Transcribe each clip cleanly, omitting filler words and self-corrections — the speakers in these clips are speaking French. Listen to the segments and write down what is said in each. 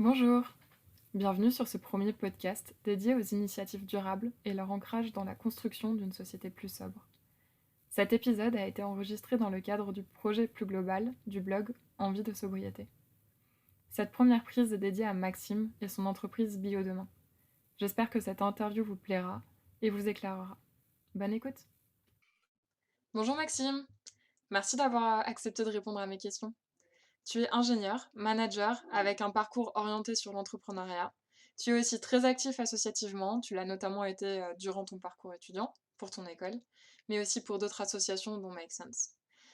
Bonjour, bienvenue sur ce premier podcast dédié aux initiatives durables et leur ancrage dans la construction d'une société plus sobre. Cet épisode a été enregistré dans le cadre du projet plus global du blog Envie de sobriété. Cette première prise est dédiée à Maxime et son entreprise Biodemain. J'espère que cette interview vous plaira et vous éclairera. Bonne écoute. Bonjour Maxime, merci d'avoir accepté de répondre à mes questions. Tu es ingénieur, manager, avec un parcours orienté sur l'entrepreneuriat. Tu es aussi très actif associativement, tu l'as notamment été durant ton parcours étudiant, pour ton école, mais aussi pour d'autres associations dont Make Sense.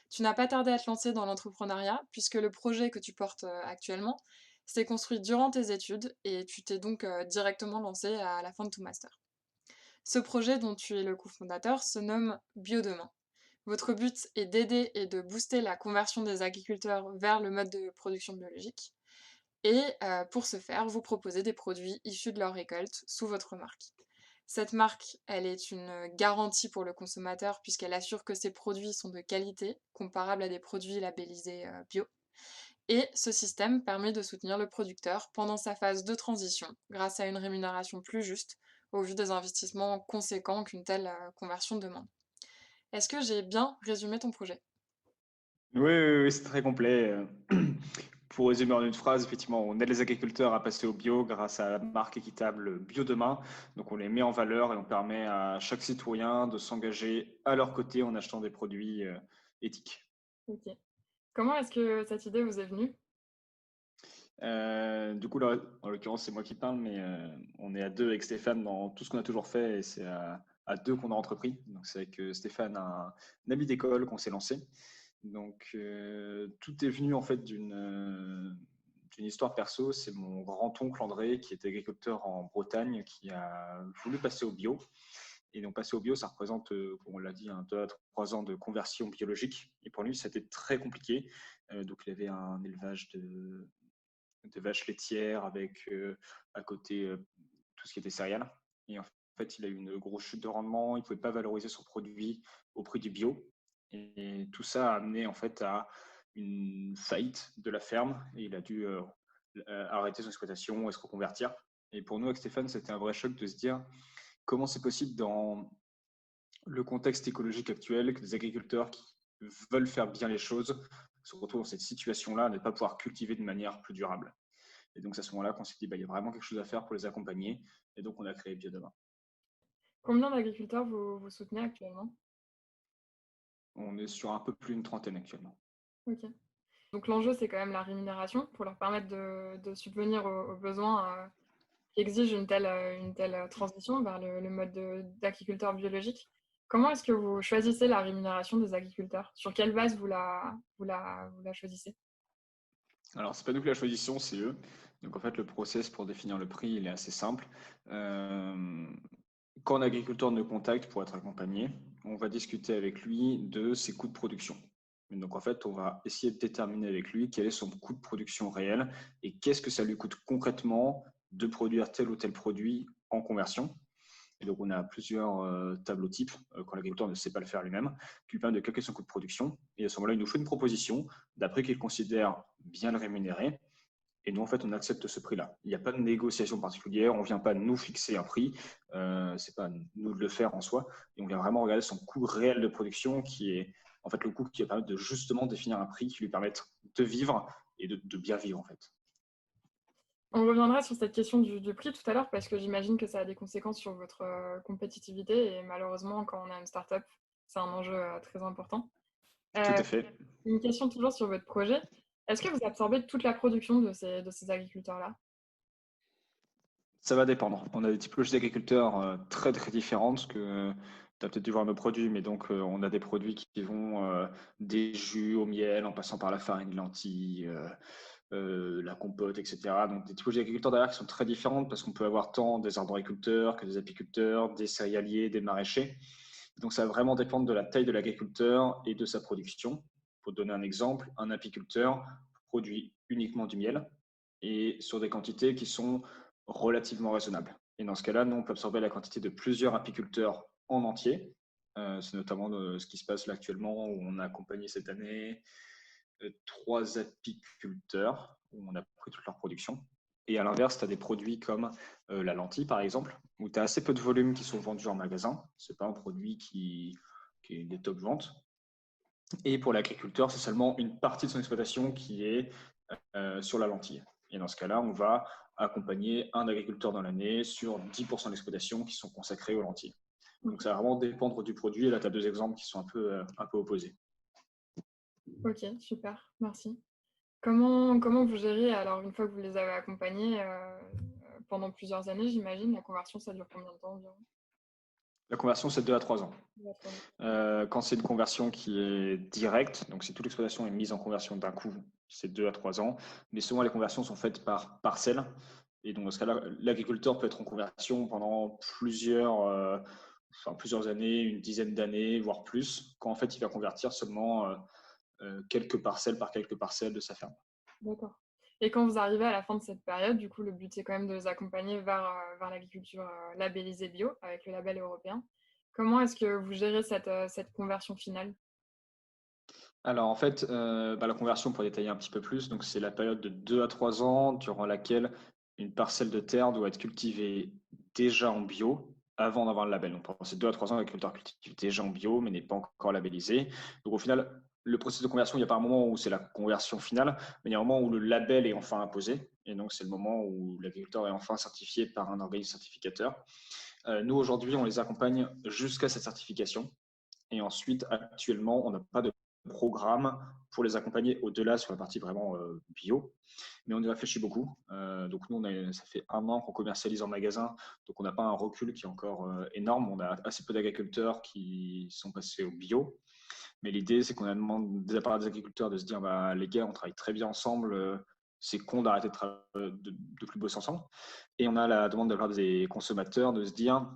Tu n'as pas tardé à te lancer dans l'entrepreneuriat, puisque le projet que tu portes actuellement s'est construit durant tes études, et tu t'es donc directement lancé à la fin de ton master. Ce projet dont tu es le cofondateur se nomme Biodemain. Votre but est d'aider et de booster la conversion des agriculteurs vers le mode de production biologique. Et pour ce faire, vous proposez des produits issus de leur récolte sous votre marque. Cette marque, elle est une garantie pour le consommateur puisqu'elle assure que ces produits sont de qualité, comparables à des produits labellisés bio. Et ce système permet de soutenir le producteur pendant sa phase de transition grâce à une rémunération plus juste au vu des investissements conséquents qu'une telle conversion demande. Est-ce que j'ai bien résumé ton projet? Oui, oui, oui, c'est très complet. Pour résumer en une phrase, effectivement, on aide les agriculteurs à passer au bio grâce à la marque équitable Bio Demain. Donc, on les met en valeur et on permet à chaque citoyen de s'engager à leur côté en achetant des produits éthiques. Ok. Comment est-ce que cette idée vous est venue? Du coup, là, en l'occurrence, c'est moi qui parle, mais on est à deux avec Stéphane dans tout ce qu'on a toujours fait et c'est à deux qu'on a entrepris. Donc, c'est avec Stéphane, un ami d'école, qu'on s'est lancé. Donc, tout est venu en fait d'une histoire perso. C'est mon grand-oncle André, qui était agriculteur en Bretagne, qui a voulu passer au bio. Et donc, passer au bio, ça représente, comme on l'a dit, 2 à 3 ans de conversion biologique. Et pour lui, c'était très compliqué. Donc, il avait un élevage de vaches laitières avec à côté tout ce qui était céréales. Et en fait, il a eu une grosse chute de rendement. Il ne pouvait pas valoriser son produit au prix du bio. Et tout ça a amené en fait à une faillite de la ferme et il a dû arrêter son exploitation et se reconvertir. Et pour nous, avec Stéphane, c'était un vrai choc de se dire comment c'est possible dans le contexte écologique actuel que des agriculteurs qui veulent faire bien les choses se retrouvent dans cette situation-là, ne pas pouvoir cultiver de manière plus durable. Et donc, c'est à ce moment-là qu'on s'est dit, bah, il y a vraiment quelque chose à faire pour les accompagner. Et donc, on a créé Biodemain. Combien d'agriculteurs vous soutenez actuellement? On est sur un peu plus d'une trentaine actuellement. Ok. Donc l'enjeu, c'est quand même la rémunération pour leur permettre de subvenir aux besoins qui exigent une telle transition vers le mode d'agriculteur biologique. Comment est-ce que vous choisissez la rémunération des agriculteurs? Sur quelle base vous la choisissez? Alors, c'est pas nous qui la choisissons, c'est eux. Donc, en fait, le process pour définir le prix, il est assez simple. Euh, Quand un agriculteur nous contacte pour être accompagné, on va discuter avec lui de ses coûts de production. Et donc, en fait, on va essayer de déterminer avec lui quel est son coût de production réel et qu'est-ce que ça lui coûte concrètement de produire tel ou tel produit en conversion. Et donc, on a plusieurs tableaux types quand l'agriculteur ne sait pas le faire lui-même, qui lui permettent de calculer son coût de production. Et à ce moment-là, il nous fait une proposition d'après qu'il considère bien le rémunérer. Et nous, en fait, on accepte ce prix-là. Il n'y a pas de négociation particulière. On ne vient pas nous fixer un prix. C'est pas nous de le faire en soi. Et on vient vraiment regarder son coût réel de production, qui est en fait le coût qui va permettre de justement définir un prix qui lui permette de vivre et de bien vivre, en fait. On reviendra sur cette question du prix tout à l'heure parce que j'imagine que ça a des conséquences sur votre compétitivité et malheureusement, quand on a une start-up, c'est un enjeu très important. Tout Euh, à fait. une question toujours sur votre projet. Est-ce que vous absorbez toute la production de ces agriculteurs-là? Ça va dépendre. On a des typologies d'agriculteurs très très différentes que tu as peut-être dû voir nos produits, mais donc on a des produits qui vont des jus au miel en passant par la farine de lentilles, la compote, etc. Donc des typologies d'agriculteurs derrière qui sont très différentes parce qu'on peut avoir tant des arboriculteurs que des apiculteurs, des céréaliers, des maraîchers. Donc ça va vraiment dépendre de la taille de l'agriculteur et de sa production. Pour donner un exemple, un apiculteur produit uniquement du miel et sur des quantités qui sont relativement raisonnables. Et dans ce cas-là, nous, on peut absorber la quantité de plusieurs apiculteurs en entier. C'est notamment ce qui se passe là actuellement où on a accompagné cette année 3 apiculteurs où on a pris toute leur production. Et à l'inverse, tu as des produits comme la lentille, par exemple, où tu as assez peu de volumes qui sont vendus en magasin. Ce n'est pas un produit qui est des top ventes. Et pour l'agriculteur, c'est seulement une partie de son exploitation qui est sur la lentille. Et dans ce cas-là, on va accompagner un agriculteur dans l'année sur 10% de l'exploitation qui sont consacrés aux lentilles. Donc ça va vraiment dépendre du produit. Et là, tu as deux exemples qui sont un peu opposés. Ok, super, merci. Comment vous gérez, alors une fois que vous les avez accompagnés pendant plusieurs années, j'imagine, la conversion, ça dure combien de temps environ? La conversion, c'est 2 à 3 ans. 2 à 3 ans. Quand c'est une conversion qui est directe, donc si toute l'exploitation est mise en conversion d'un coup, c'est 2 à 3 ans. Mais souvent, les conversions sont faites par parcelle. Et donc, dans ce cas-là, l'agriculteur peut être en conversion pendant plusieurs années, une dizaine d'années, voire plus, quand en fait, il va convertir seulement quelques parcelles par quelques parcelles de sa ferme. D'accord. Et quand vous arrivez à la fin de cette période, du coup, le but, c'est quand même de les accompagner vers l'agriculture labellisée bio, avec le label européen. Comment est-ce que vous gérez cette conversion finale? Alors en fait, la conversion pour détailler un petit peu plus, donc c'est la période de 2 à 3 ans durant laquelle une parcelle de terre doit être cultivée déjà en bio avant d'avoir le label. Donc pendant ces 2 à 3 ans, l'agriculteur cultive déjà en bio mais n'est pas encore labellisé. Donc au final, le processus de conversion, il n'y a pas un moment où c'est la conversion finale, mais il y a un moment où le label est enfin imposé et donc c'est le moment où l'agriculteur est enfin certifié par un organisme certificateur. Nous aujourd'hui, on les accompagne jusqu'à cette certification. Et ensuite, actuellement, on n'a pas de programme pour les accompagner au-delà sur la partie vraiment bio, mais on y réfléchit beaucoup. Donc nous, ça fait 1 an qu'on commercialise en magasin, donc on n'a pas un recul qui est encore énorme. On a assez peu d'agriculteurs qui sont passés au bio, mais l'idée, c'est qu'on a demandé de la part des agriculteurs de se dire, bah, les gars, on travaille très bien ensemble, c'est con d'arrêter de plus bosser ensemble. Et on a la demande de la part des consommateurs de se dire,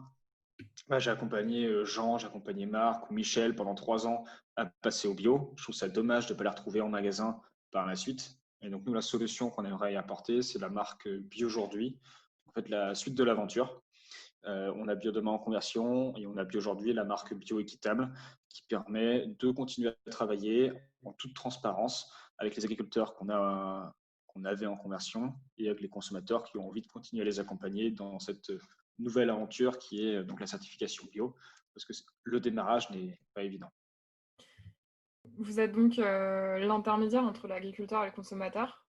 j'ai accompagné Jean, j'ai accompagné Marc ou Michel pendant 3 ans à passer au bio. Je trouve ça dommage de ne pas les retrouver en magasin par la suite. Et donc, nous, la solution qu'on aimerait y apporter, c'est la marque Bio aujourd'hui. En fait, la suite de l'aventure. On a Bio demain en conversion et on a Bio aujourd'hui, la marque Bio équitable, qui permet de continuer à travailler en toute transparence avec les agriculteurs qu'on avait en conversion et avec les consommateurs qui ont envie de continuer à les accompagner dans cette nouvelle aventure qui est donc la certification bio, parce que le démarrage n'est pas évident. Vous êtes donc l'intermédiaire entre l'agriculteur et le consommateur.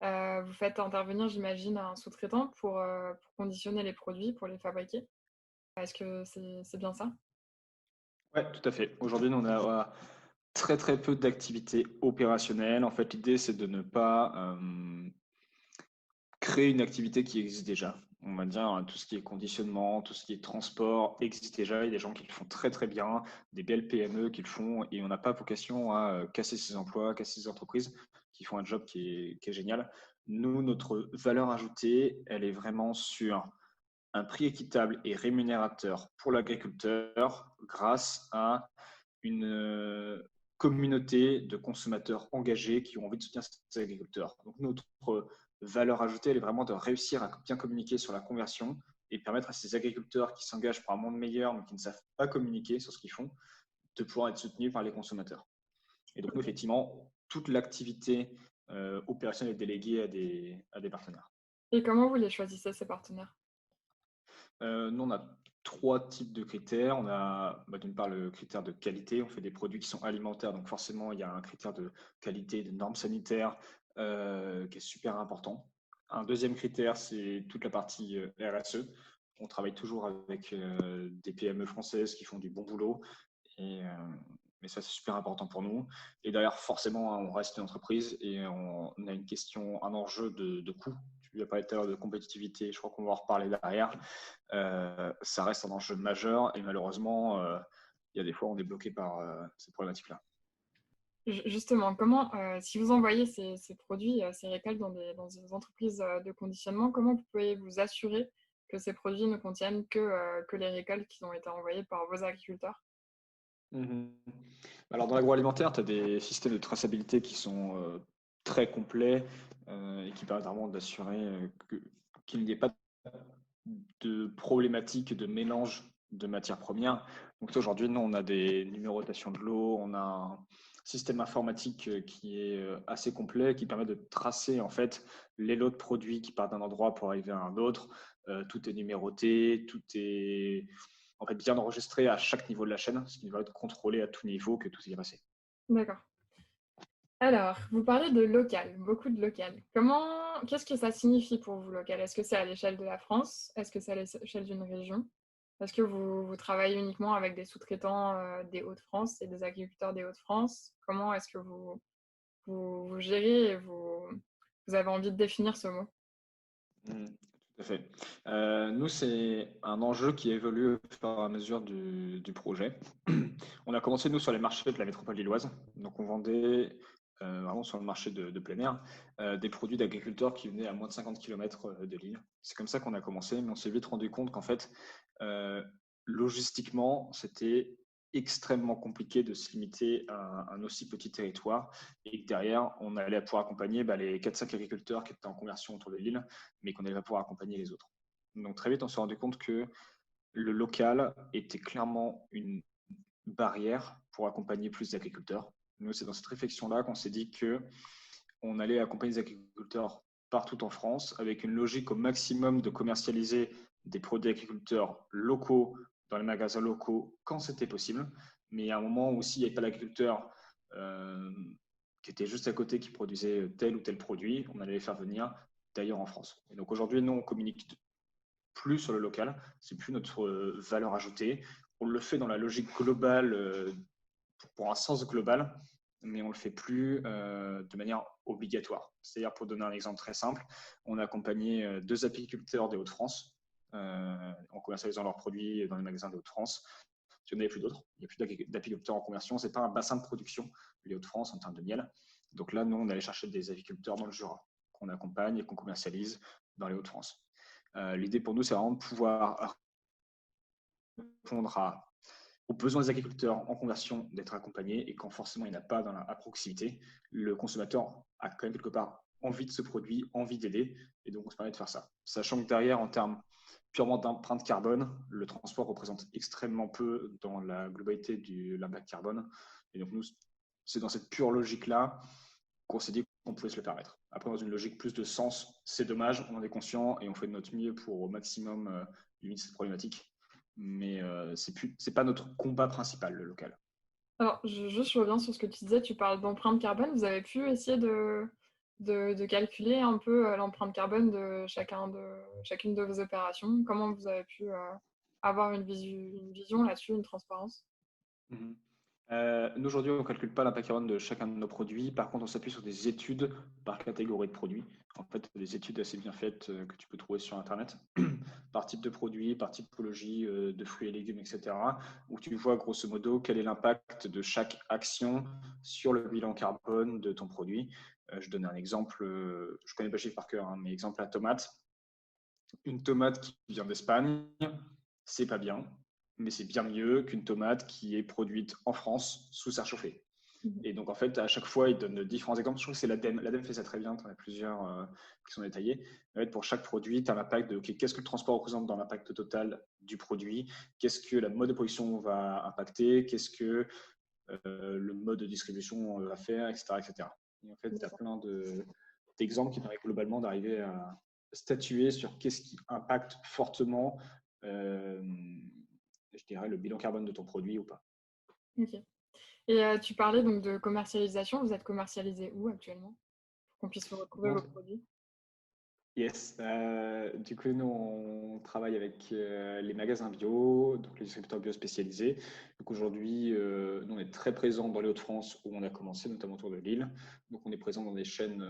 Vous faites intervenir, j'imagine, un sous-traitant pour conditionner les produits, pour les fabriquer. Est-ce que c'est bien ça? Oui, tout à fait. Aujourd'hui, nous, on a très très peu d'activités opérationnelles. En fait, l'idée, c'est de ne pas créer une activité qui existe déjà. On va dire tout ce qui est conditionnement, tout ce qui est transport existe déjà. Il y a des gens qui le font très très bien, des belles PME qui le font et on n'a pas vocation à casser ces emplois, casser ces entreprises qui font un job qui est génial. Nous, notre valeur ajoutée, elle est vraiment sur un prix équitable et rémunérateur pour l'agriculteur grâce à une communauté de consommateurs engagés qui ont envie de soutenir ces agriculteurs. Donc notre valeur ajoutée, elle est vraiment de réussir à bien communiquer sur la conversion et permettre à ces agriculteurs qui s'engagent pour un monde meilleur mais qui ne savent pas communiquer sur ce qu'ils font, de pouvoir être soutenus par les consommateurs. Et donc nous, effectivement, toute l'activité opérationnelle est déléguée à des partenaires. Et comment vous les choisissez, ces partenaires? Nous, on a 3 types de critères. On a d'une part le critère de qualité. On fait des produits qui sont alimentaires, donc forcément, il y a un critère de qualité, de normes sanitaires qui est super important. Un deuxième critère, c'est toute la partie RSE. On travaille toujours avec des PME françaises qui font du bon boulot. Mais ça, c'est super important pour nous. Et derrière, forcément, on reste une entreprise et on a une question, un enjeu de coût. Tu as parlé tout à l'heure de compétitivité, je crois qu'on va en reparler derrière. Ça reste un enjeu majeur et malheureusement, il y a des fois, on est bloqué par ces problématiques-là. Justement, si vous envoyez ces produits, ces récoltes dans des entreprises de conditionnement, comment vous pouvez vous assurer que ces produits ne contiennent que les récoltes qui ont été envoyées par vos agriculteurs? Mhm. Alors, dans l'agroalimentaire, tu as des systèmes de traçabilité qui sont très complets et qui permettent vraiment d'assurer qu'il n'y ait pas de problématique de mélange de matières premières. Donc aujourd'hui, nous, on a des numérotations de l'eau, on a un système informatique qui est assez complet, qui permet de tracer en fait les lots de produits qui partent d'un endroit pour arriver à un autre. Tout est numéroté, tout est en fait bien enregistré à chaque niveau de la chaîne, ce qui va être contrôlé à tout niveau que tout est bien passé. D'accord. Alors, vous parlez de local, beaucoup de local. Qu'est-ce que ça signifie pour vous local? Est-ce que c'est à l'échelle de la France? Est-ce que c'est à l'échelle d'une région? Est-ce que vous travaillez uniquement avec des sous-traitants des Hauts-de-France et des agriculteurs des Hauts-de-France? Comment est-ce que vous gérez et vous avez envie de définir ce mot? Tout à fait. Nous, c'est un enjeu qui évolue au fur et à mesure du projet. On a commencé, nous, sur les marchés de la métropole lilloise. Donc, on vendait vraiment sur le marché de plein air des produits d'agriculteurs qui venaient à moins de 50 km de Lille. C'est comme ça qu'on a commencé, mais on s'est vite rendu compte qu'en fait, euh, logistiquement, c'était extrêmement compliqué de se limiter à un aussi petit territoire et que derrière, on allait pouvoir accompagner les 4-5 agriculteurs qui étaient en conversion autour de Lille, mais qu'on allait pas pouvoir accompagner les autres. Donc très vite, on s'est rendu compte que le local était clairement une barrière pour accompagner plus d'agriculteurs. Nous, c'est dans cette réflexion-là qu'on s'est dit que on allait accompagner les agriculteurs partout en France avec une logique au maximum de commercialiser des produits agriculteurs locaux dans les magasins locaux quand c'était possible. Mais à un moment où s'il n'y avait pas d'agriculteur qui était juste à côté qui produisait tel ou tel produit, on allait les faire venir d'ailleurs en France. Et donc aujourd'hui, nous, on communique plus sur le local, c'est plus notre valeur ajoutée. On le fait dans la logique globale, pour un sens global, mais on le fait plus de manière obligatoire. C'est-à-dire, pour donner un exemple très simple, on a accompagné 2 apiculteurs des Hauts-de-France en commercialisant leurs produits dans les magasins des Hauts-de-France. Il n'y en avait plus d'autres. Il n'y a plus d'apiculteurs en conversion. Ce n'est pas un bassin de production, les Hauts-de-France, en termes de miel. Donc là, nous, on allait chercher des apiculteurs dans le Jura qu'on accompagne et qu'on commercialise dans les Hauts-de-France. L'idée pour nous, c'est vraiment de pouvoir répondre aux besoins des agriculteurs en conversion d'être accompagnés et quand forcément il n'y en a pas à proximité, le consommateur a quand même quelque part envie de ce produit, envie d'aider et donc on se permet de faire ça. Sachant que derrière, en termes purement d'empreinte carbone, le transport représente extrêmement peu dans la globalité de l'impact carbone et donc nous, c'est dans cette pure logique-là qu'on s'est dit qu'on pouvait se le permettre. Après, dans une logique plus de sens, c'est dommage, on en est conscient et on fait de notre mieux pour au maximum limiter cette problématique. Mais c'est pas notre combat principal, le local. Alors, je reviens sur ce que tu disais, tu parles d'empreinte carbone. Vous avez pu essayer de calculer un peu l'empreinte carbone de chacune de vos opérations? Comment vous avez pu avoir une vision là-dessus, une transparence? Mhm. Nous, aujourd'hui, on ne calcule pas l'impact carbone de chacun de nos produits. Par contre, on s'appuie sur des études par catégorie de produits. En fait, des études assez bien faites que tu peux trouver sur Internet, par type de produit, par typologie de fruits et légumes, etc., où tu vois grosso modo quel est l'impact de chaque action sur le bilan carbone de ton produit. Je donne un exemple, je ne connais pas le chiffre par cœur, hein, mais exemple la tomate. Une tomate qui vient d'Espagne, c'est pas bien, mais c'est bien mieux qu'une tomate qui est produite en France sous serre chauffée. Mhm. Et donc, en fait, à chaque fois, il donne différents exemples. Je trouve que c'est l'ADEME. L'ADEME fait ça très bien. Tu en as plusieurs qui sont détaillés. En fait, pour chaque produit, tu as l'impact de qu'est-ce que le transport représente dans l'impact total du produit, qu'est-ce que la mode de production va impacter, qu'est-ce que le mode de distribution va faire, etc. etc. Et en fait, tu as plein d'exemples qui permettent globalement d'arriver à statuer sur qu'est-ce qui impacte fortement, euh, je dirais, le bilan carbone de ton produit ou pas. Ok. Et tu parlais donc de commercialisation. Vous êtes commercialisé où actuellement? Pour qu'on puisse retrouver vos Donc, produits. yes. Du coup, nous, on travaille avec les magasins bio, donc les distributeurs bio spécialisés. Donc aujourd'hui, nous, on est très présents dans les Hauts-de-France où on a commencé, notamment autour de Lille. Donc on est présent dans des chaînes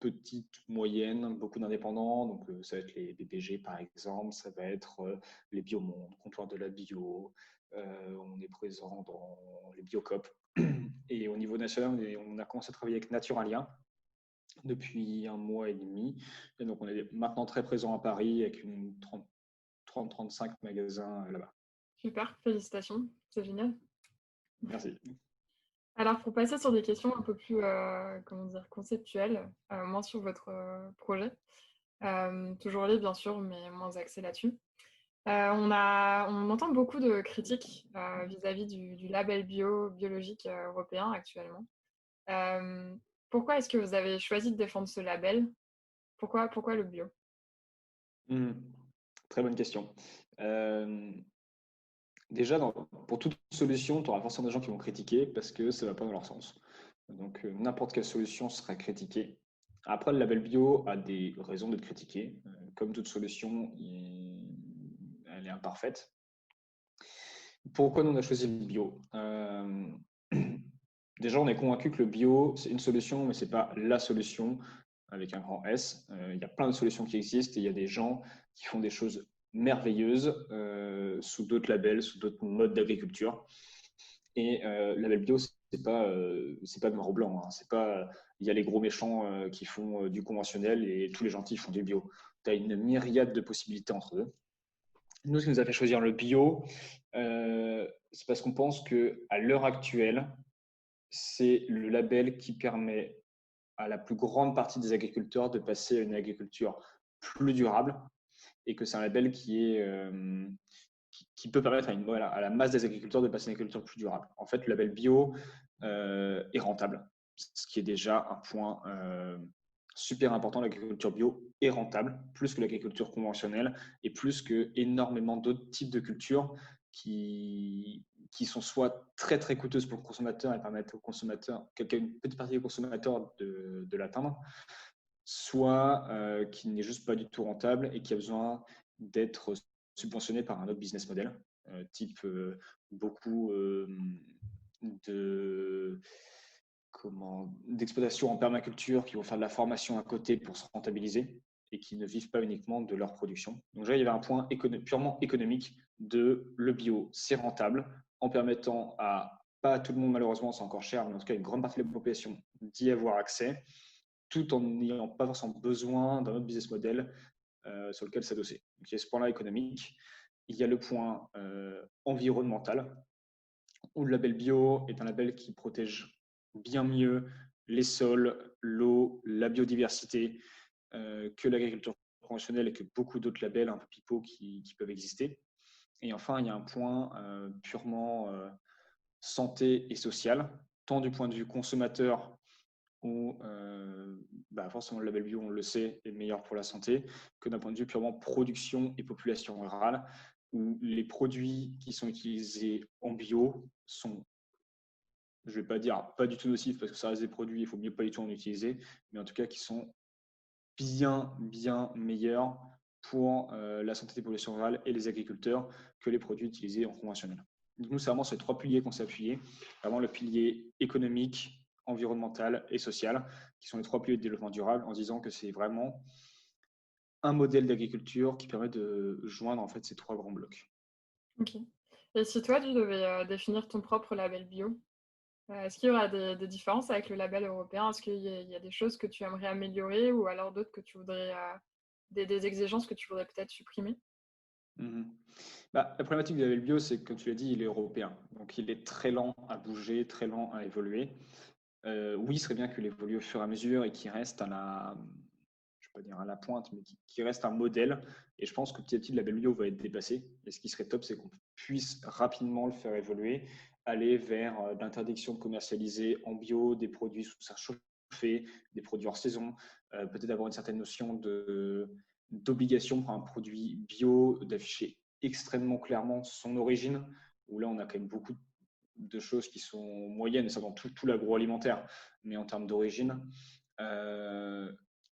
petites, moyennes, beaucoup d'indépendants. Donc ça va être les BBG par exemple, ça va être les Biomonde, Comptoir de la Bio. On est présent dans les Biocoop. Et au niveau national, on a commencé à travailler avec Naturalia depuis un mois et demi. Et donc, on est maintenant très présent à Paris avec une 30-35 magasins là-bas. Super, félicitations, c'est génial. Merci. Alors, pour passer sur des questions un peu plus, comment dire, conceptuelles, moins sur votre projet, toujours lié bien sûr, mais moins axé là-dessus. On entend beaucoup de critiques, vis-à-vis du label biologique, européen actuellement. Hem, Pourquoi est-ce que vous avez choisi de défendre ce label? Pourquoi le bio? Mmh. Très bonne question. Hem, Déjà, pour toute solution, tu auras forcément des gens qui vont critiquer parce que ça va pas dans leur sens. Donc, n'importe quelle solution sera critiquée. Après, le label bio a des raisons d'être critiqué. Comme toute solution, elle est imparfaite. Pourquoi nous on a choisi le bio? Déjà, on est convaincu que le bio, c'est une solution, mais c'est pas la solution avec un grand S. Il y a plein de solutions qui existent et il y a des gens qui font des choses merveilleuses sous d'autres labels, sous d'autres modes d'agriculture. Et le label bio, c'est pas noir ou blanc. Hein. C'est pas, il y a les gros méchants qui font du conventionnel et tous les gentils font du bio. Tu as une myriade de possibilités entre eux. Nous, ce qui nous a fait choisir le bio, c'est parce qu'on pense qu'à l'heure actuelle, c'est le label qui permet à la plus grande partie des agriculteurs de passer à une agriculture plus durable et que c'est un label qui peut permettre à la masse des agriculteurs de passer à une agriculture plus durable. En fait, le label bio est rentable, ce qui est déjà un point super important. L'agriculture bio est rentable, plus que l'agriculture conventionnelle et plus que énormément d'autres types de cultures qui sont soit très très coûteuses pour le consommateur et permettent au consommateur, une petite partie des consommateurs de l'atteindre, soit qui n'est juste pas du tout rentable et qui a besoin d'être subventionné par un autre business model, type beaucoup de d'exploitation en permaculture qui vont faire de la formation à côté pour se rentabiliser et qui ne vivent pas uniquement de leur production. Donc là, il y avait un point purement économique de le bio, c'est rentable en permettant à, pas à tout le monde malheureusement, c'est encore cher, mais en tout cas une grande partie de la population d'y avoir accès tout en n'ayant pas forcément besoin d'un autre business model sur lequel s'adosser. Donc, il y a ce point-là économique. Il y a le point environnemental, où le label bio est un label qui protège bien mieux les sols, l'eau, la biodiversité que l'agriculture conventionnelle et que beaucoup d'autres labels un peu pipeaux qui peuvent exister. Et enfin, il y a un point purement santé et social, tant du point de vue consommateur où forcément le label bio, on le sait, est meilleur pour la santé, que d'un point de vue purement production et population rurale, où les produits qui sont utilisés en bio sont, je ne vais pas dire pas du tout nocifs, parce que ça reste des produits, il faut mieux pas du tout en utiliser, mais en tout cas qui sont bien meilleurs pour la santé des populations rurales et les agriculteurs que les produits utilisés en conventionnel. Donc nous, c'est vraiment ces trois piliers qu'on s'est appuyés, vraiment le pilier économique, environnemental et social, qui sont les trois piliers de développement durable, en disant que c'est vraiment un modèle d'agriculture qui permet de joindre en fait ces trois grands blocs. OK. Et si toi, tu devais, définir ton propre label bio, est-ce qu'il y aura des différences avec le label européen? Est-ce qu'il y a des choses que tu aimerais améliorer ou alors d'autres que tu voudrais, des exigences que tu voudrais peut-être supprimer? Mmh. La problématique du label bio, c'est que, comme tu l'as dit, il est européen. Donc, il est très lent à bouger, très lent à évoluer. Oui, il serait bien qu'il évolue au fur et à mesure et qu'il reste je vais pas dire à la pointe, mais qui reste un modèle. Et je pense que petit à petit, le label bio va être dépassé. Et ce qui serait top, c'est qu'on puisse rapidement le faire évoluer, aller vers l'interdiction de commercialiser en bio des produits sous serre chauffée, des produits hors saison, peut-être avoir une certaine notion d'obligation pour un produit bio d'afficher extrêmement clairement son origine, où là, on a quand même beaucoup de choses qui sont moyennes, ça dans tout l'agroalimentaire, mais en termes d'origine,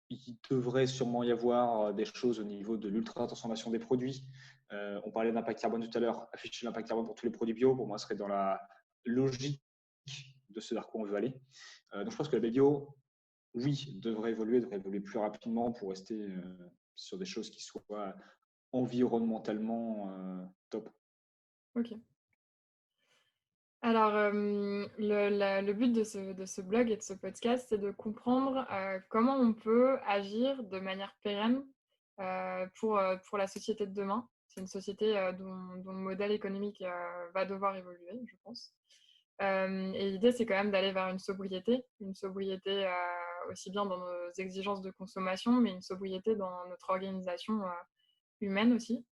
il devrait sûrement y avoir des choses au niveau de l'ultra-transformation des produits. On parlait d'impact carbone tout à l'heure. Afficher l'impact carbone pour tous les produits bio, pour moi, serait dans la logique de ce vers quoi on veut aller. Donc, je pense que la bio, oui, devrait évoluer plus rapidement pour rester sur des choses qui soient environnementalement top. OK. Alors, le but de ce blog et de ce podcast, c'est de comprendre, comment on peut agir de manière pérenne, pour la société de demain. C'est une société, dont le modèle économique, va devoir évoluer, je pense. Et l'idée, c'est quand même d'aller vers une sobriété, aussi bien dans nos exigences de consommation, mais une sobriété dans notre organisation, humaine aussi.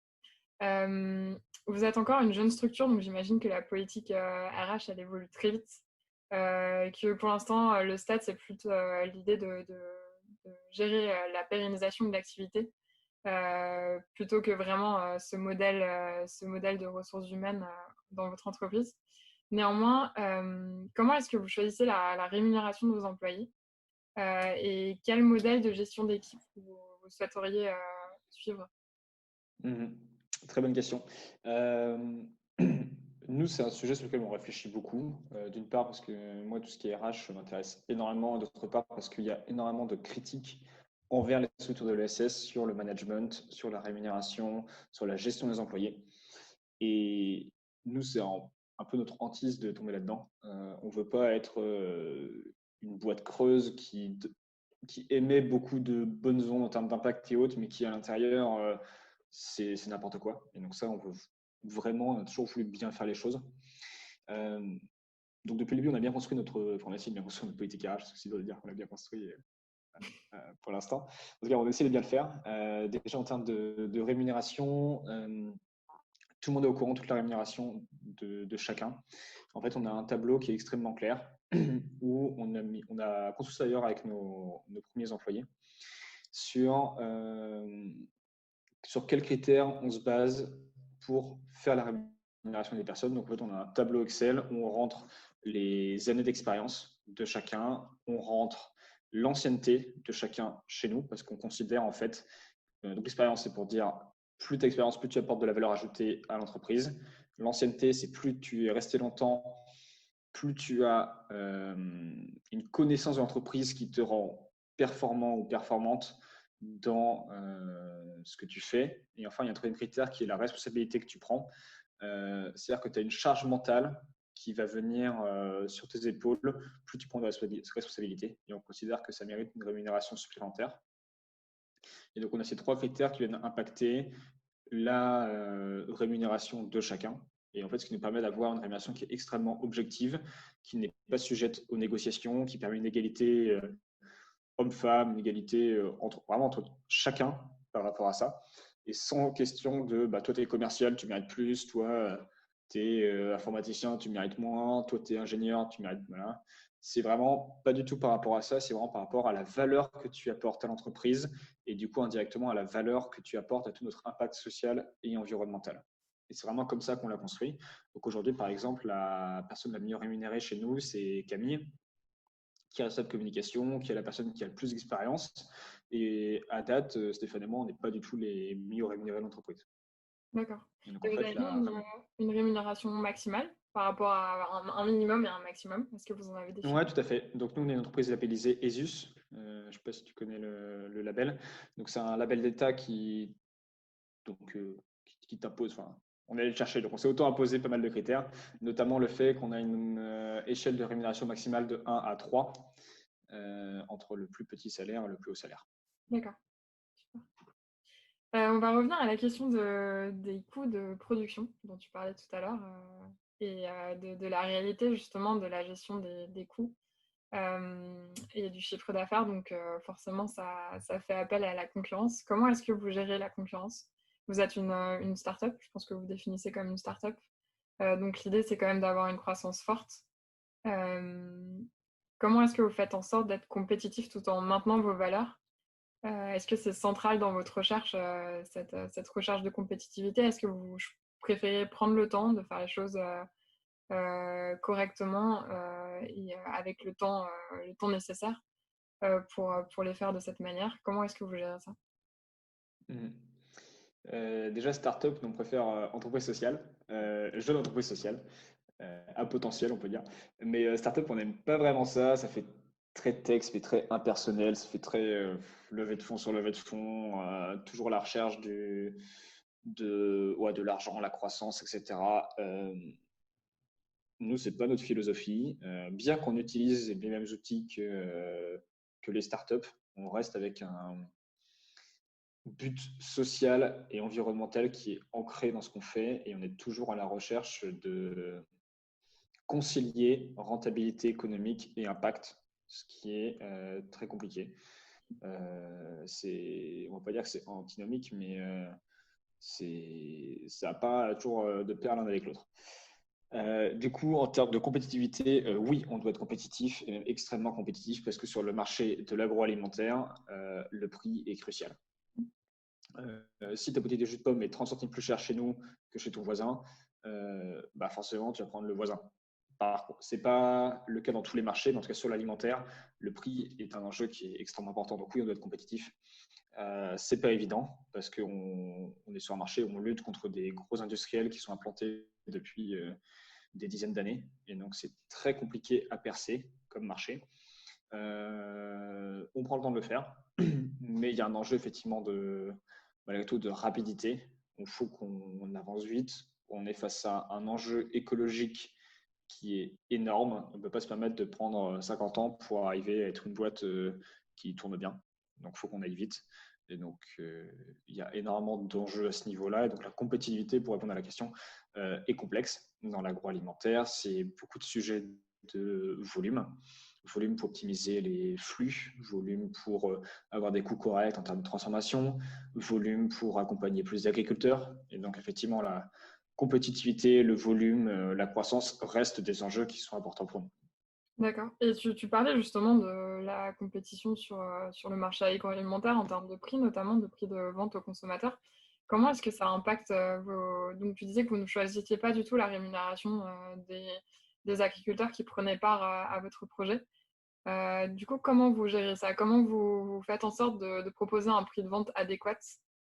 Vous êtes encore une jeune structure, donc j'imagine que la politique RH, elle évolue très vite. Que pour l'instant, le stade, c'est plutôt l'idée de gérer la pérennisation de l'activité plutôt que vraiment ce modèle de ressources humaines dans votre entreprise. Néanmoins, comment est-ce que vous choisissez la rémunération de vos employés et quel modèle de gestion d'équipe vous souhaiteriez suivre? Mhm. Très bonne question. Euh, Nous, c'est un sujet sur lequel on réfléchit beaucoup. D'une part, parce que moi, tout ce qui est RH m'intéresse énormément. D'autre part, parce qu'il y a énormément de critiques envers les structures de l'ESS sur le management, sur la rémunération, sur la gestion des employés. Et nous, c'est un peu notre hantise de tomber là-dedans. On ne veut pas être une boîte creuse qui émet beaucoup de bonnes ondes en termes d'impact et autres, mais qui à l'intérieur, c'est n'importe quoi. Et donc ça, on veut vraiment, on a toujours voulu bien faire les choses. Donc depuis le début, on a bien construit on a essayé de bien construire notre politique RH, c'est aussi de dire qu'on l'a bien construit pour l'instant. En tout cas, on essaie de bien le faire. Déjà en termes de rémunération, tout le monde est au courant de toute la rémunération de chacun. En fait, on a un tableau qui est extrêmement clair où on a construit ça d'ailleurs avec nos premiers employés sur quels critères on se base pour faire la rémunération des personnes. Donc, en fait, on a un tableau Excel où on rentre les années d'expérience de chacun, on rentre l'ancienneté de chacun chez nous, parce qu'on considère en fait, donc l'expérience, c'est pour dire plus tu as d'expérience, plus tu apportes de la valeur ajoutée à l'entreprise. L'ancienneté, c'est plus tu es resté longtemps, plus tu as une connaissance de l'entreprise qui te rend performant ou performante dans ce que tu fais. Et enfin, il y a un troisième critère qui est la responsabilité que tu prends. C'est-à-dire que tu as une charge mentale qui va venir sur tes épaules, plus tu prends de responsabilité. Et on considère que ça mérite une rémunération supplémentaire. Et donc, on a ces trois critères qui viennent impacter la rémunération de chacun. Et en fait, ce qui nous permet d'avoir une rémunération qui est extrêmement objective, qui n'est pas sujette aux négociations, qui permet une égalité homme-femme, une égalité vraiment entre chacun par rapport à ça. Et sans question de bah, toi, tu es commercial, tu mérites plus, toi, tu es informaticien, tu mérites moins, toi, tu es ingénieur, tu mérites. Voilà. C'est vraiment pas du tout par rapport à ça, c'est vraiment par rapport à la valeur que tu apportes à l'entreprise et du coup, indirectement, à la valeur que tu apportes à tout notre impact social et environnemental. Et c'est vraiment comme ça qu'on l'a construit. Donc aujourd'hui, par exemple, la personne la mieux rémunérée chez nous, c'est Camille, qui est responsable de communication, qui est la personne qui a le plus d'expérience. Et à date, Stéphane et moi, on n'est pas du tout les mieux rémunérés de l'entreprise. D'accord. Et donc, Et en vous fait, avez mis une rémunération maximale par rapport à un minimum et un maximum? Est-ce que vous en avez ouais, défini? tout à fait. Donc, nous, on est une entreprise labellisée ESUS. Je ne sais pas si tu connais le label. Donc, c'est un label d'État qui t'impose. Enfin, on est allé le chercher. Donc, on s'est auto-imposé pas mal de critères, notamment le fait qu'on a une échelle de rémunération maximale de 1 à 3 entre le plus petit salaire et le plus haut salaire. D'accord. On va revenir à la question des coûts de production dont tu parlais tout à l'heure et de la réalité justement de la gestion des coûts et du chiffre d'affaires. Donc forcément, ça fait appel à la concurrence. Comment est-ce que vous gérez la concurrence? Vous êtes une start-up, je pense que vous définissez comme une start-up. Donc l'idée, c'est quand même d'avoir une croissance forte. Euh, Comment est-ce que vous faites en sorte d'être compétitif tout en maintenant vos valeurs? Est-ce que c'est central dans votre recherche, cette recherche de compétitivité? Est-ce que vous préférez prendre le temps de faire les choses correctement et avec le temps nécessaire pour les faire de cette manière? Comment est-ce que vous gérez ça? Mmh. Déjà, start-up, on préfère entreprise sociale, jeune entreprise sociale, à potentiel, on peut dire. Mais start-up, on n'aime pas vraiment ça. Ça fait très tech, ça fait très impersonnel, ça fait très levée de fonds sur levée de fonds, toujours à la recherche de l'argent, la croissance, etc. Nous, c'est pas notre philosophie. Bien qu'on utilise les mêmes outils que les startups, on reste avec un but social et environnemental qui est ancré dans ce qu'on fait et on est toujours à la recherche de concilier rentabilité économique et impact, ce qui est très compliqué. On ne va pas dire que c'est antinomique, mais Ça n'a pas toujours de pair l'un avec l'autre. Du coup, en termes de compétitivité, oui, on doit être compétitif, et même extrêmement compétitif, parce que sur le marché de l'agroalimentaire, le prix est crucial. Si ta bouteille de jus de pomme est 30 centimes plus chère chez nous que chez ton voisin, forcément, tu vas prendre le voisin. Ce n'est pas le cas dans tous les marchés, mais en tout cas sur l'alimentaire, le prix est un enjeu qui est extrêmement important. Donc oui, on doit être compétitif. C'est pas évident parce qu'on est sur un marché où on lutte contre des gros industriels qui sont implantés depuis des dizaines d'années. Et donc, c'est très compliqué à percer comme marché. On prend le temps de le faire, mais il y a un enjeu effectivement malgré tout de rapidité. Il faut qu'on avance vite. On est face à un enjeu écologique qui est énorme. On ne peut pas se permettre de prendre 50 ans pour arriver à être une boîte qui tourne bien. Donc, il faut qu'on aille vite. Et donc, il y a énormément d'enjeux à ce niveau-là. Et donc, la compétitivité, pour répondre à la question, est complexe. Dans l'agroalimentaire, c'est beaucoup de sujets de volume. Volume pour optimiser les flux, volume pour avoir des coûts corrects en termes de transformation, volume pour accompagner plus d'agriculteurs. Et donc, effectivement, la compétitivité, le volume, la croissance restent des enjeux qui sont importants pour nous. D'accord. Et tu parlais justement de la compétition sur le marché agroalimentaire en termes de prix, notamment de prix de vente aux consommateurs. Comment est-ce que ça impacte vos... Donc, tu disais que vous ne choisissiez pas du tout la rémunération des agriculteurs qui prenaient part à votre projet. Du coup, comment vous gérez ça? Comment vous faites en sorte de proposer un prix de vente adéquat,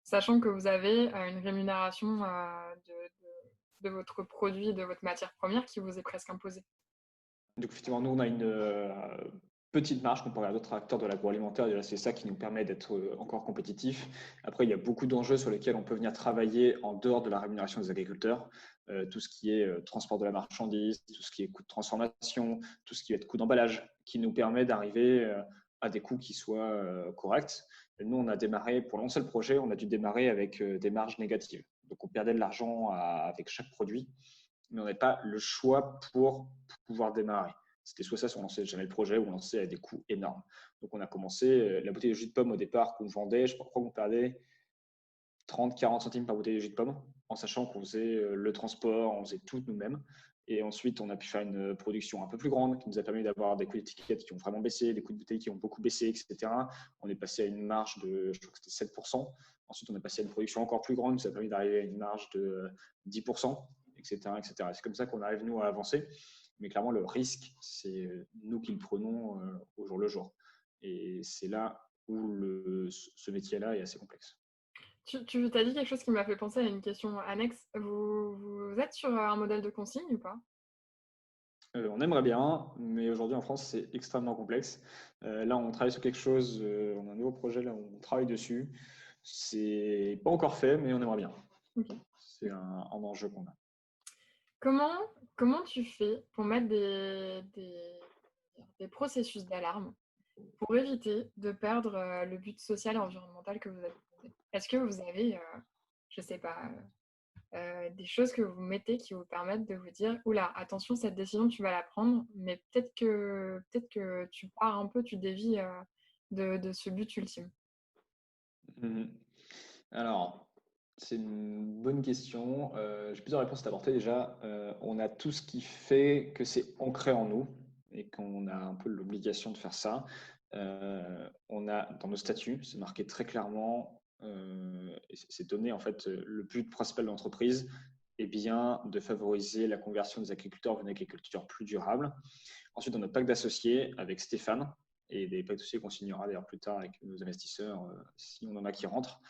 sachant que vous avez une rémunération de votre produit, de votre matière première qui vous est presque imposée? Donc, effectivement, nous, on a une petite marge comparé à d'autres acteurs de l'agroalimentaire. Et c'est ça qui nous permet d'être encore compétitifs. Après, il y a beaucoup d'enjeux sur lesquels on peut venir travailler en dehors de la rémunération des agriculteurs. Tout ce qui est transport de la marchandise, tout ce qui est coût de transformation, tout ce qui est coût d'emballage, qui nous permet d'arriver à des coûts qui soient corrects. Et nous, on a démarré, pour lancer le projet, on a dû démarrer avec des marges négatives. Donc, on perdait de l'argent avec chaque produit, mais on n'avait pas le choix pour pouvoir démarrer. C'était soit ça, soit on lançait jamais le projet, ou on lançait à des coûts énormes. Donc, on a commencé, la bouteille de jus de pomme au départ qu'on vendait, je crois qu'on perdait 30-40 centimes par bouteille de jus de pomme, en sachant qu'on faisait le transport, on faisait tout nous-mêmes. Et ensuite, on a pu faire une production un peu plus grande qui nous a permis d'avoir des coûts d'étiquette qui ont vraiment baissé, des coûts de bouteille qui ont beaucoup baissé, etc. On est passé à une marge de, je crois que c'était 7%. Ensuite, on est passé à une production encore plus grande qui nous a permis d'arriver à une marge de 10%, etc. etc. C'est comme ça qu'on arrive, nous, à avancer. Mais clairement, le risque, c'est nous qui le prenons au jour le jour. Et c'est là où ce métier-là est assez complexe. Tu t'as dit quelque chose qui m'a fait penser à une question annexe. Vous êtes sur un modèle de consigne ou pas? On aimerait bien, mais aujourd'hui en France, c'est extrêmement complexe. Là, on travaille sur quelque chose, on a un nouveau projet, là, on travaille dessus. C'est pas encore fait, mais on aimerait bien. Ok. C'est un enjeu qu'on a. Comment, comment tu fais pour mettre des processus d'alarme pour éviter de perdre le but social et environnemental que vous avez posé? Est-ce que vous avez, je sais pas, des choses que vous mettez qui vous permettent de vous dire: «Oula, attention, cette décision, tu vas la prendre, mais peut-être que tu pars un peu, tu dévies, de ce but ultime». Mhm. Alors, c'est une bonne question. J'ai plusieurs réponses à t'apporter. Déjà, on a tout ce qui fait que c'est ancré en nous et qu'on a un peu l'obligation de faire ça. On a dans nos statuts, c'est marqué très clairement, et c'est donné en fait, le but principal de l'entreprise est bien de favoriser la conversion des agriculteurs vers une agriculture plus durable. Ensuite, dans notre pacte d'associés avec Stéphane, et des pactes d'associés qu'on signera d'ailleurs plus tard avec nos investisseurs, si on en a qui rentrent,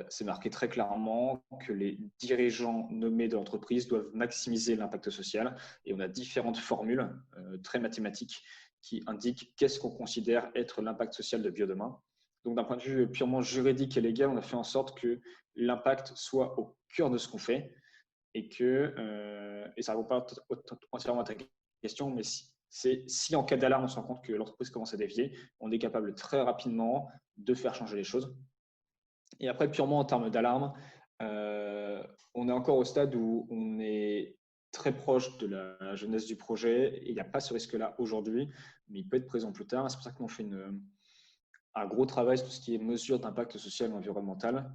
c'est marqué très clairement que les dirigeants nommés de l'entreprise doivent maximiser l'impact social. Et on a différentes formules très mathématiques qui indiquent qu'est-ce qu'on considère être l'impact social de Biodemain. Donc, d'un point de vue purement juridique et légal, on a fait en sorte que l'impact soit au cœur de ce qu'on fait et et ça ne répond pas entièrement à ta question, mais si en cas d'alarme, on se rend compte que l'entreprise commence à dévier, on est capable très rapidement de faire changer les choses. Et après, purement en termes d'alarme, on est encore au stade où on est très proche de la jeunesse du projet et il n'y a pas ce risque-là aujourd'hui, mais il peut être présent plus tard. C'est pour ça qu'on fait un gros travail sur tout ce qui est mesure d'impact social et environnemental.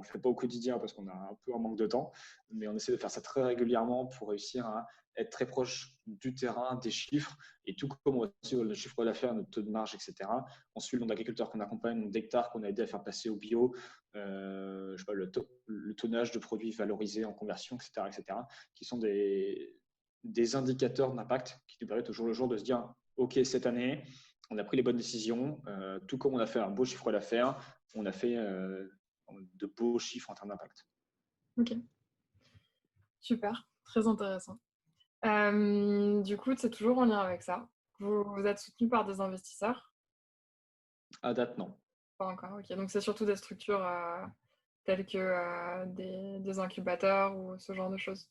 On ne le fait pas au quotidien parce qu'on a un peu un manque de temps, mais on essaie de faire ça très régulièrement pour réussir à être très proche du terrain, des chiffres, et tout comme aussi le chiffre d'affaires, notre taux de marge, etc. On suit le nombre d'agriculteurs qu'on accompagne, le nombre d'hectares qu'on a aidé à faire passer au bio, je sais pas, le tonnage de produits valorisés en conversion, etc., etc., qui sont des indicateurs d'impact qui nous permettent au jour le jour de se dire, OK, cette année, on a pris les bonnes décisions, tout comme on a fait un beau chiffre d'affaires, on a fait de beaux chiffres en termes d'impact. Ok, super, très intéressant. Du coup, c'est toujours en lien avec ça. Vous êtes soutenu par des investisseurs? À date, non. Pas encore, ok. Donc c'est surtout des structures telles que des incubateurs ou ce genre de choses.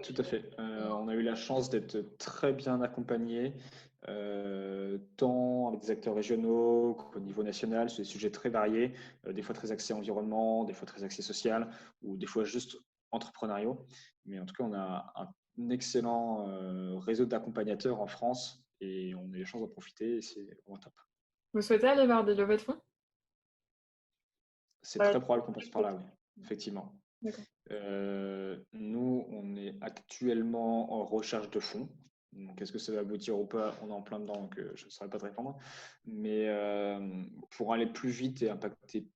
Tout à fait. On a eu la chance d'être très bien accompagnés, tant avec des acteurs régionaux qu'au niveau national, sur des sujets très variés, des fois très axés environnement, des fois très axés social, ou des fois juste entrepreneuriaux. Mais en tout cas, on a un excellent réseau d'accompagnateurs en France et on a eu la chance d'en profiter et c'est vraiment top. Vous souhaitez aller vers des levées de fonds? C'est Ouais, très probable qu'on passe par là, oui, effectivement. d'accord. Nous, on est actuellement en recherche de fonds. Donc, est-ce que ça va aboutir ou pas? On est en plein dedans, donc je ne saurais pas te répondre. Mais pour aller plus vite et impacter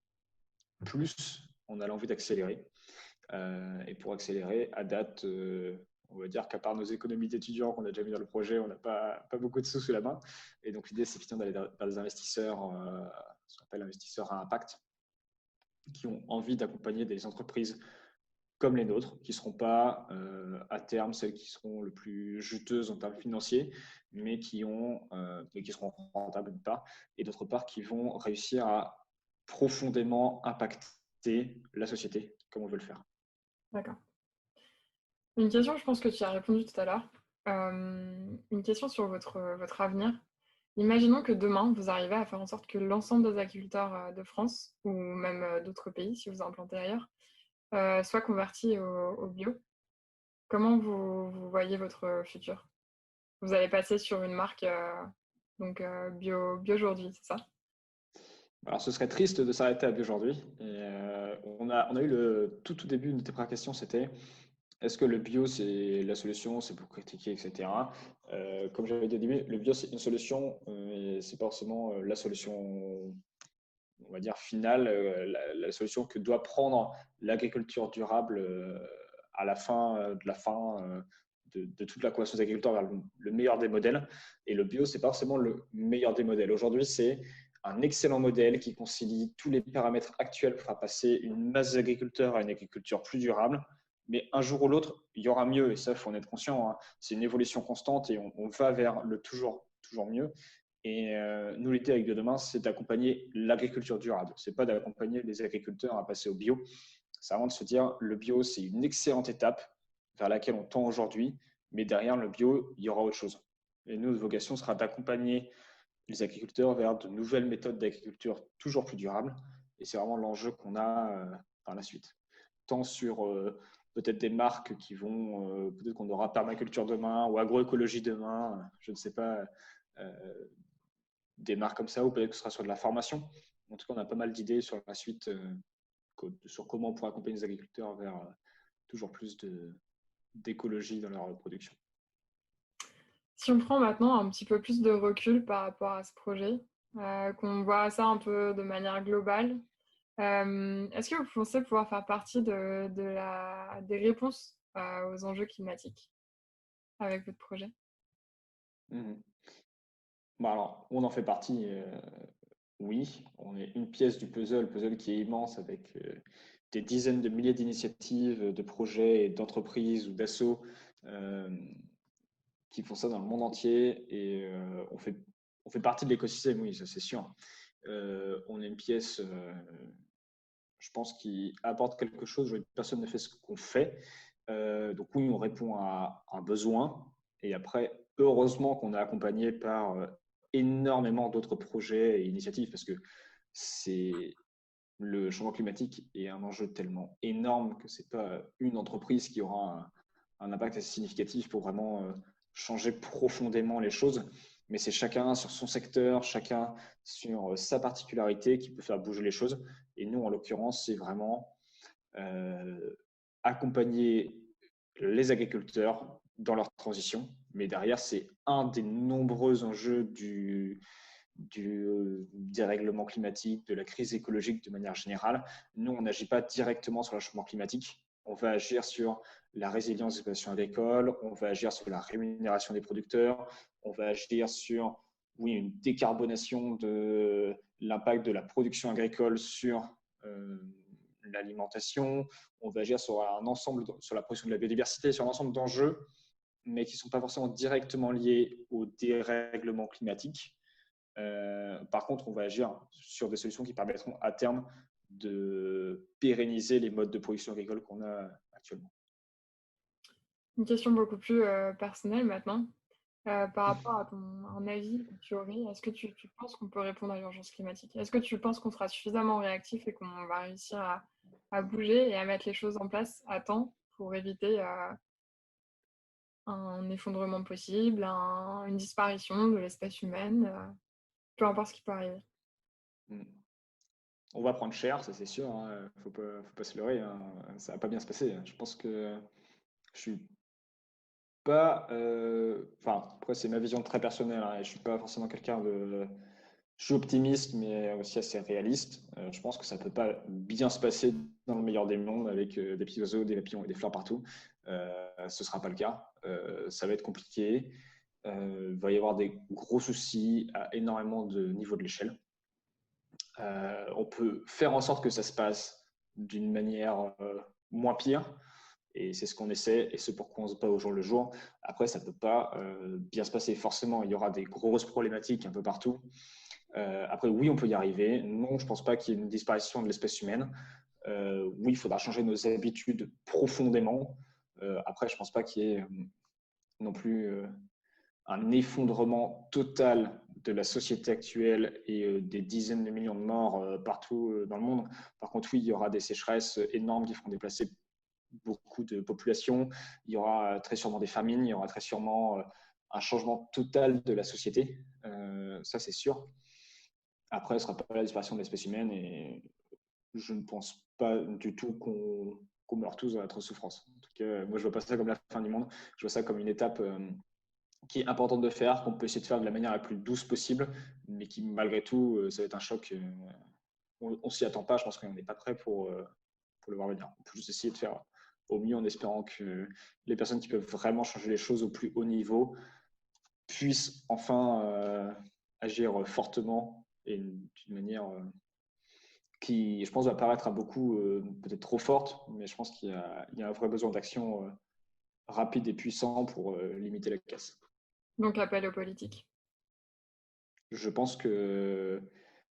plus, on a l'envie d'accélérer. Et pour accélérer, à date, on va dire qu'à part nos économies d'étudiants qu'on a déjà mis dans le projet, on n'a pas beaucoup de sous sous la main. Et donc, l'idée, c'est finalement d'aller vers des investisseurs, ce qu'on appelle investisseurs à impact, qui ont envie d'accompagner des entreprises comme les nôtres, qui ne seront pas à terme celles qui seront le plus juteuses en termes financiers, mais qui seront rentables d'une part, et d'autre part qui vont réussir à profondément impacter la société comme on veut le faire. D'accord. Une question, je pense que tu y as répondu tout à l'heure. Une question sur votre avenir. Imaginons que demain, vous arrivez à faire en sorte que l'ensemble des agriculteurs de France, ou même d'autres pays, si vous vous implantez ailleurs, soient convertis au bio. Comment vous voyez votre futur? Vous allez passer sur une marque donc bio aujourd'hui, c'est ça? Alors, ce serait triste de s'arrêter à aujourd'hui. On a eu le tout début de tes premières questions, c'était est-ce que le bio, c'est la solution, c'est pour critiquer, etc. Comme j'avais dit au début, le bio, c'est une solution, et c'est pas forcément la solution, on va dire, finale, la solution que doit prendre l'agriculture durable à la fin de la fin de toute la conversion des agriculteurs vers le meilleur des modèles. Et le bio, c'est pas forcément le meilleur des modèles. Aujourd'hui, c'est un excellent modèle qui concilie tous les paramètres actuels pour faire passer une masse d'agriculteurs à une agriculture plus durable. Mais un jour ou l'autre, il y aura mieux. Et ça, il faut en être conscient, hein. C'est une évolution constante et on va vers le toujours mieux. Et nous, l'idée avec Biodemain, c'est d'accompagner l'agriculture durable. Ce n'est pas d'accompagner les agriculteurs à passer au bio. C'est vraiment de se dire, le bio, c'est une excellente étape vers laquelle on tend aujourd'hui. Mais derrière le bio, il y aura autre chose. Et nous, notre vocation sera d'accompagner les agriculteurs vers de nouvelles méthodes d'agriculture toujours plus durables. Et c'est vraiment l'enjeu qu'on a par la suite. Tant sur peut-être des marques qui vont, peut-être qu'on aura permaculture demain ou agroécologie demain, je ne sais pas, des marques comme ça, ou peut-être que ce sera sur de la formation. En tout cas, on a pas mal d'idées sur la suite, sur comment on pourra accompagner les agriculteurs vers toujours plus d'écologie dans leur production. Si on prend maintenant un petit peu plus de recul par rapport à ce projet, qu'on voit ça un peu de manière globale, est-ce que vous pensez pouvoir faire partie des réponses aux enjeux climatiques avec votre projet? Mmh. Bon, alors, on en fait partie, oui. On est une pièce du puzzle qui est immense avec des dizaines de milliers d'initiatives, de projets et d'entreprises ou d'assauts qui font ça dans le monde entier. Et on fait partie de l'écosystème, oui, ça c'est sûr. On est une pièce, je pense, qui apporte quelque chose. Personne ne fait ce qu'on fait. Donc oui, on répond à un besoin. Et après, heureusement qu'on est accompagné par énormément d'autres projets et initiatives parce que c'est le changement climatique est un enjeu tellement énorme que c'est pas une entreprise qui aura un impact assez significatif pour vraiment changer profondément les choses, mais c'est chacun sur son secteur, chacun sur sa particularité qui peut faire bouger les choses. Et nous, en l'occurrence, c'est vraiment accompagner les agriculteurs dans leur transition. Mais derrière, c'est un des nombreux enjeux du dérèglement climatique, de la crise écologique de manière générale. Nous, on n'agit pas directement sur le changement climatique. On va agir sur la résilience des exploitations agricoles, on va agir sur la rémunération des producteurs, on va agir sur une décarbonation de l'impact de la production agricole sur l'alimentation, on va agir sur un ensemble, sur la protection de la biodiversité, sur un ensemble d'enjeux, mais qui ne sont pas forcément directement liés au dérèglement climatique. Par contre, on va agir sur des solutions qui permettront à terme de pérenniser les modes de production agricole qu'on a actuellement. Une question beaucoup plus personnelle maintenant. Par rapport à un avis que tu aurais, est-ce que tu penses qu'on peut répondre à l'urgence climatique? Est-ce que tu penses qu'on sera suffisamment réactif et qu'on va réussir à bouger et à mettre les choses en place à temps pour éviter un effondrement possible, une disparition de l'espèce humaine, peu importe ce qui peut arriver? Mm. On va prendre cher, ça c'est sûr. Faut pas se leurrer. Ça va pas bien se passer. Je pense que je suis pas. Enfin, après c'est ma vision très personnelle. Et je suis pas forcément quelqu'un de. Je suis optimiste, mais aussi assez réaliste. Je pense que ça peut pas bien se passer dans le meilleur des mondes avec des petits oiseaux, des papillons et des fleurs partout. Ce sera pas le cas. Ça va être compliqué. Il va y avoir des gros soucis à énormément de niveaux de l'échelle. On peut faire en sorte que ça se passe d'une manière moins pire. Et c'est ce qu'on essaie et ce pourquoi on se bat au jour le jour. Après, ça ne peut pas bien se passer. Forcément, il y aura des grosses problématiques un peu partout. Après, oui, on peut y arriver. Non, je ne pense pas qu'il y ait une disparition de l'espèce humaine. Oui, il faudra changer nos habitudes profondément. Après, je ne pense pas qu'il y ait non plus un effondrement total de la société actuelle et des dizaines de millions de morts partout dans le monde. Par contre, oui, il y aura des sécheresses énormes qui feront déplacer beaucoup de populations. Il y aura très sûrement des famines, il y aura très sûrement un changement total de la société. Ça, c'est sûr. Après, ce ne sera pas la disparition de l'espèce humaine et je ne pense pas du tout qu'on meurt tous dans notre souffrance. En tout cas, moi, je ne vois pas ça comme la fin du monde. Je vois ça comme une étape qui est importante de faire, qu'on peut essayer de faire de la manière la plus douce possible, mais qui, malgré tout, ça va être un choc. On ne s'y attend pas. Je pense qu'on n'est pas prêt pour le voir venir. On peut juste essayer de faire au mieux en espérant que les personnes qui peuvent vraiment changer les choses au plus haut niveau puissent enfin agir fortement et d'une manière qui, je pense, va paraître à beaucoup peut-être trop forte, mais je pense qu'il y a un vrai besoin d'action rapide et puissant pour limiter la casse. Donc appel aux politiques. Je pense que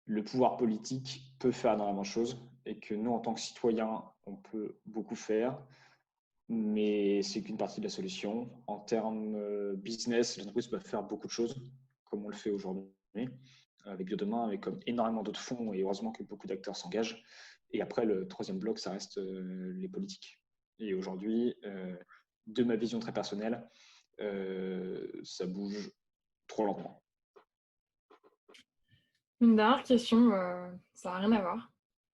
le pouvoir politique peut faire énormément de choses et que nous, en tant que citoyens, on peut beaucoup faire, mais c'est qu'une partie de la solution. En termes business, les entreprises peuvent faire beaucoup de choses, comme on le fait aujourd'hui, avec Biodemain, avec comme énormément d'autres fonds, et heureusement que beaucoup d'acteurs s'engagent. Et après, le troisième bloc, ça reste les politiques. Et aujourd'hui, de ma vision très personnelle, ça bouge trop lentement. Une dernière question, ça n'a rien à voir.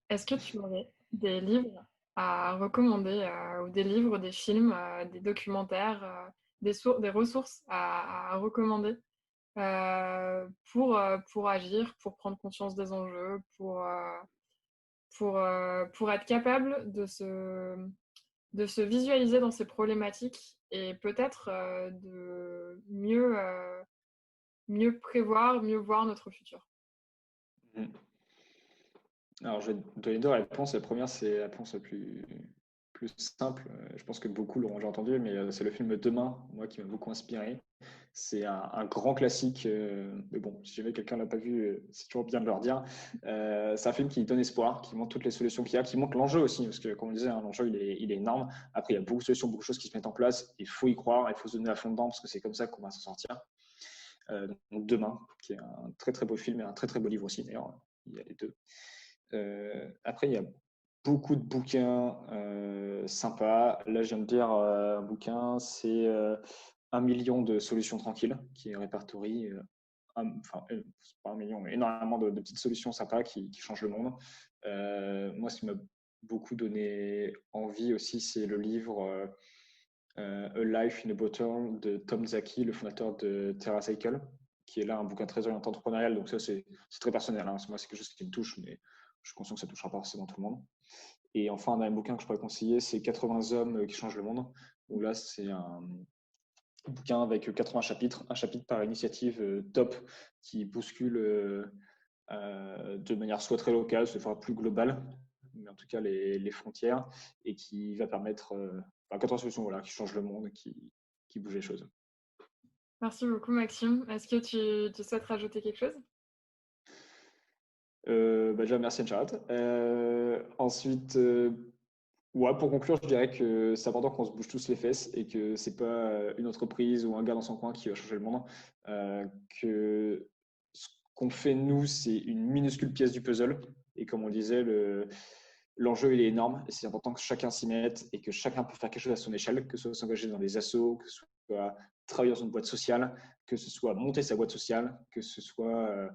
Est-ce que tu aurais des livres à recommander, ou des livres, des films, des documentaires, des ressources à recommander, pour agir, pour prendre conscience des enjeux, pour être capable de se visualiser dans ces problématiques et peut-être, de mieux prévoir, mieux voir notre futur? Mmh. Alors, je vais te donner deux réponses. La première, c'est la réponse la plus simple. Je pense que beaucoup l'auront déjà entendu, mais c'est le film Demain, moi, qui m'a beaucoup inspiré. C'est un grand classique, mais bon, si jamais quelqu'un ne l'a pas vu, c'est toujours bien de leur dire. C'est un film qui donne espoir, qui montre toutes les solutions qu'il y a, qui montre l'enjeu aussi, parce que, comme on disait, hein, l'enjeu, il est énorme. Après, il y a beaucoup de solutions, beaucoup de choses qui se mettent en place. Il faut y croire, il faut se donner à fond dedans, parce que c'est comme ça qu'on va s'en sortir. Donc, Demain, qui est un très, très beau film et un très, très beau livre aussi, d'ailleurs. Il y a les deux. Après, il y a beaucoup de bouquins sympas. Là, je viens de dire un bouquin, c'est 1 million de solutions tranquilles, qui répertorie, enfin, c'est pas 1 million, mais énormément de petites solutions sympas qui changent le monde. Moi, ce qui m'a beaucoup donné envie aussi, c'est le livre A Life in a Bottle de Tom Zaki, le fondateur de TerraCycle, qui est là un bouquin très orienté entrepreneurial. Donc ça, c'est très personnel. Hein. Moi, c'est quelque chose qui me touche, mais je suis conscient que ça ne touchera pas forcément tout le monde. Et enfin, un dernier bouquin que je pourrais conseiller, c'est 80 hommes qui changent le monde. Où là, c'est un bouquin avec 80 chapitres, un chapitre par initiative top qui bouscule de manière soit très locale, soit plus globale, mais en tout cas les frontières, et qui va permettre 80 solutions voilà, qui changent le monde, qui bougent les choses. Merci beaucoup, Maxime. Est-ce que tu souhaites rajouter quelque chose? Déjà, merci Anne-Charlotte. Ensuite, ouais, pour conclure, je dirais que c'est important qu'on se bouge tous les fesses et que c'est pas une entreprise ou un gars dans son coin qui va changer le monde. Que ce qu'on fait nous, c'est une minuscule pièce du puzzle. Et comme on disait, l'enjeu il est énorme. Et c'est important que chacun s'y mette et que chacun peut faire quelque chose à son échelle, que ce soit s'engager dans des assos, que ce soit travailler dans une boîte sociale, que ce soit monter sa boîte sociale, que ce soit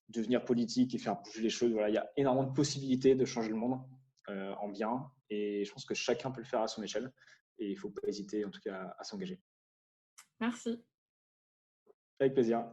devenir politique et faire bouger les choses. Voilà, il y a énormément de possibilités de changer le monde en bien. Et je pense que chacun peut le faire à son échelle. Et il ne faut pas hésiter, en tout cas, à s'engager. Merci. Avec plaisir.